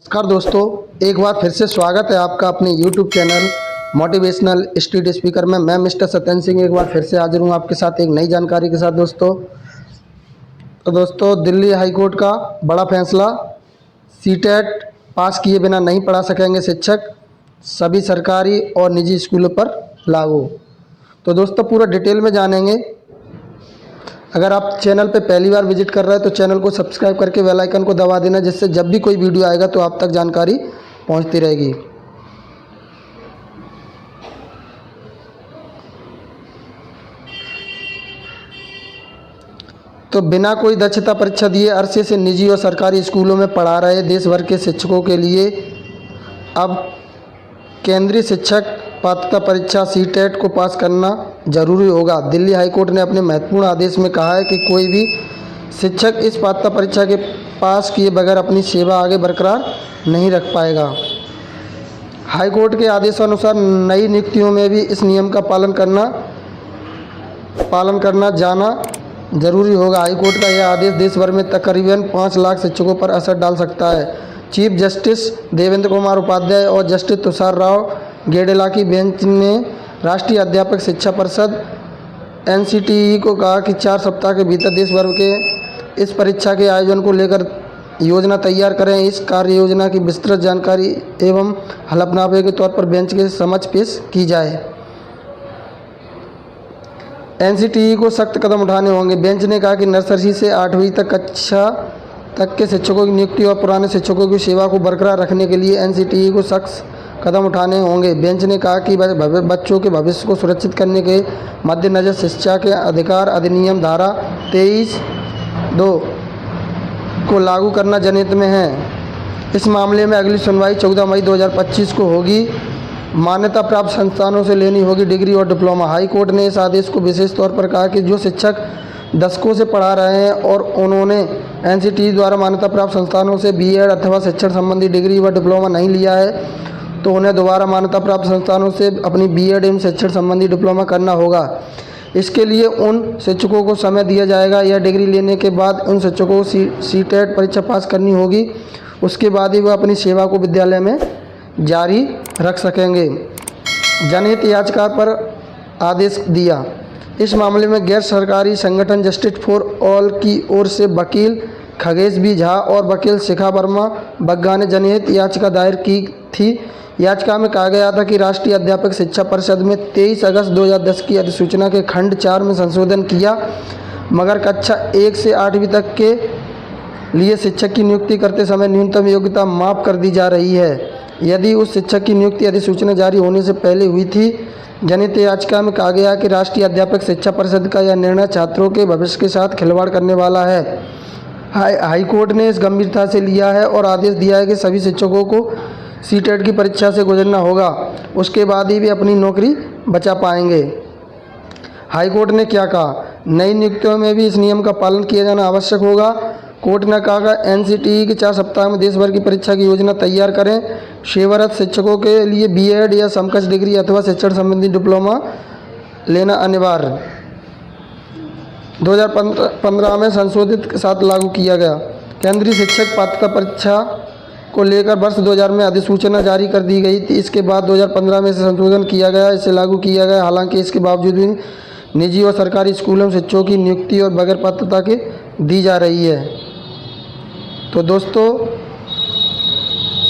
नमस्कार दोस्तों, एक बार फिर से स्वागत है आपका अपने YouTube channel motivational street speaker में। मैं मिस्टर सत्यन सिंह एक बार फिर से हाजिर हूँ आपके साथ एक नई जानकारी के साथ। दोस्तों दिल्ली हाई कोर्ट का बड़ा फैसला, सीटेट पास किए बिना नहीं पढ़ा सकेंगे शिक्षक, सभी सरकारी और निजी स्कूलों पर लागू। तो दोस्तों पूरा डिटेल में जानेंगे। अगर आप चैनल पे पहली बार विजिट कर रहे हैं तो चैनल को सब्सक्राइब करके बेल आइकन को दबा देना, जिससे जब भी कोई वीडियो आएगा तो आप तक जानकारी पहुंचती रहेगी। तो बिना कोई दक्षता परीक्षा दिए अरसे से निजी और सरकारी स्कूलों में पढ़ा रहे देश भर के शिक्षकों के लिए अब केंद्रीय शिक्षक पात्रता परीक्षा सीटेट को पास करना जरूरी होगा। दिल्ली हाईकोर्ट ने अपने महत्वपूर्ण आदेश में कहा है कि कोई भी शिक्षक इस पात्रता परीक्षा के पास किए बगैर अपनी सेवा आगे बरकरार नहीं रख पाएगा। हाईकोर्ट के आदेशानुसार नई नियुक्तियों में भी इस नियम का पालन करना जाना जरूरी होगा। हाईकोर्ट का यह आदेश देश भर में तकरीबन 5 लाख शिक्षकों पर असर डाल सकता है। चीफ जस्टिस देवेंद्र कुमार उपाध्याय और जस्टिस तुषार राव गेडेला की बेंच ने राष्ट्रीय अध्यापक शिक्षा परिषद (NCTE) को कहा कि 4 सप्ताह के भीतर देश भर के इस परीक्षा के आयोजन को लेकर योजना तैयार करें। इस कार्य योजना की विस्तृत जानकारी एवं हलफनामे के तौर पर बेंच के समक्ष पेश की जाए। NCTE को सख्त कदम उठाने होंगे। बेंच ने कहा कि नर्सरी से 8वीं तक कक्षा तक के शिक्षकों की नियुक्ति और पुराने शिक्षकों की सेवा को बरकरार रखने के लिए NCTE को सख्त कदम उठाने होंगे। बेंच ने कहा कि बच्चों के भविष्य को सुरक्षित करने के मद्देनजर शिक्षा के अधिकार अधिनियम धारा 23(2) को लागू करना जनहित में है। इस मामले में अगली सुनवाई 14 मई 2025 को होगी। मान्यता प्राप्त संस्थानों से लेनी होगी डिग्री और डिप्लोमा। हाई कोर्ट ने इस आदेश को विशेष तौर पर कहा कि जो शिक्षक दशकों से पढ़ा रहे हैं और उन्होंने NCTE द्वारा मान्यता प्राप्त संस्थानों से BEd अथवा शिक्षण संबंधी डिग्री व डिप्लोमा नहीं लिया है तो उन्हें दोबारा मान्यता प्राप्त संस्थानों से अपनी BEd एवं शिक्षण संबंधी डिप्लोमा करना होगा। इसके लिए उन शिक्षकों को समय दिया जाएगा। यह डिग्री लेने के बाद उन शिक्षकों को सीटेट परीक्षा पास करनी होगी। उसके बाद ही वह अपनी सेवा को विद्यालय में जारी रख सकेंगे। जनहित याचिका पर आदेश दिया। इस मामले में गैर सरकारी संगठन जस्टिस फॉर ऑल की ओर से वकील खगेश बी झा और वकील शिखा वर्मा बग्गा ने जनहित याचिका दायर की थी। याचिका में कहा गया था कि राष्ट्रीय अध्यापक शिक्षा परिषद में 23 अगस्त 2010 की अधिसूचना के खंड 4 में संशोधन किया, मगर कक्षा 1 से 8वीं तक के लिए शिक्षक की नियुक्ति करते समय न्यूनतम योग्यता माफ कर दी जा रही है, यदि उस शिक्षक की नियुक्ति अधिसूचना जारी होने से पहले हुई थी। जनहित याचिका में कहा गया कि राष्ट्रीय अध्यापक शिक्षा परिषद का यह निर्णय छात्रों के भविष्य के साथ खिलवाड़ करने वाला है। हाई कोर्ट ने इस गंभीरता से लिया है और आदेश दिया है कि सभी शिक्षकों को सीटेट की परीक्षा से गुजरना होगा, उसके बाद ही वे अपनी नौकरी बचा पाएंगे। हाई कोर्ट ने क्या कहा? नई नियुक्तियों में भी इस नियम का पालन किया जाना आवश्यक होगा। कोर्ट ने कहा कि NCTE के 4 सप्ताह में देश भर की परीक्षा की योजना तैयार करें। सेवारत शिक्षकों के लिए BEd या समकक्ष डिग्री अथवा शिक्षण संबंधी डिप्लोमा लेना अनिवार्य 2015 में संशोधित के साथ लागू किया गया। केंद्रीय शिक्षक पात्रता परीक्षा को लेकर वर्ष 2000 में अधिसूचना जारी कर दी गई थी। इसके बाद 2015 में इसे संशोधन किया गया, इसे लागू किया गया। हालांकि इसके बावजूद भी निजी और सरकारी स्कूलों में शिक्षकों की नियुक्ति और बगैर पात्रता के दी जा रही है। तो दोस्तों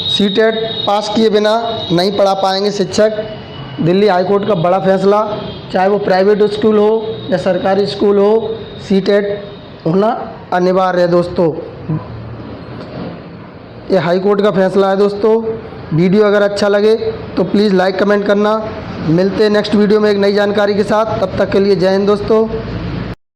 सीटेट पास किए बिना नहीं पढ़ा पाएंगे शिक्षक। दिल्ली हाईकोर्ट का बड़ा फैसला, चाहे वो प्राइवेट स्कूल हो या सरकारी स्कूल हो, सीटेट होना अनिवार्य है। दोस्तों ये हाई कोर्ट का फैसला है। दोस्तों वीडियो अगर अच्छा लगे तो प्लीज़ लाइक कमेंट करना। मिलते हैं नेक्स्ट वीडियो में एक नई जानकारी के साथ। तब तक के लिए जय हिंद दोस्तों।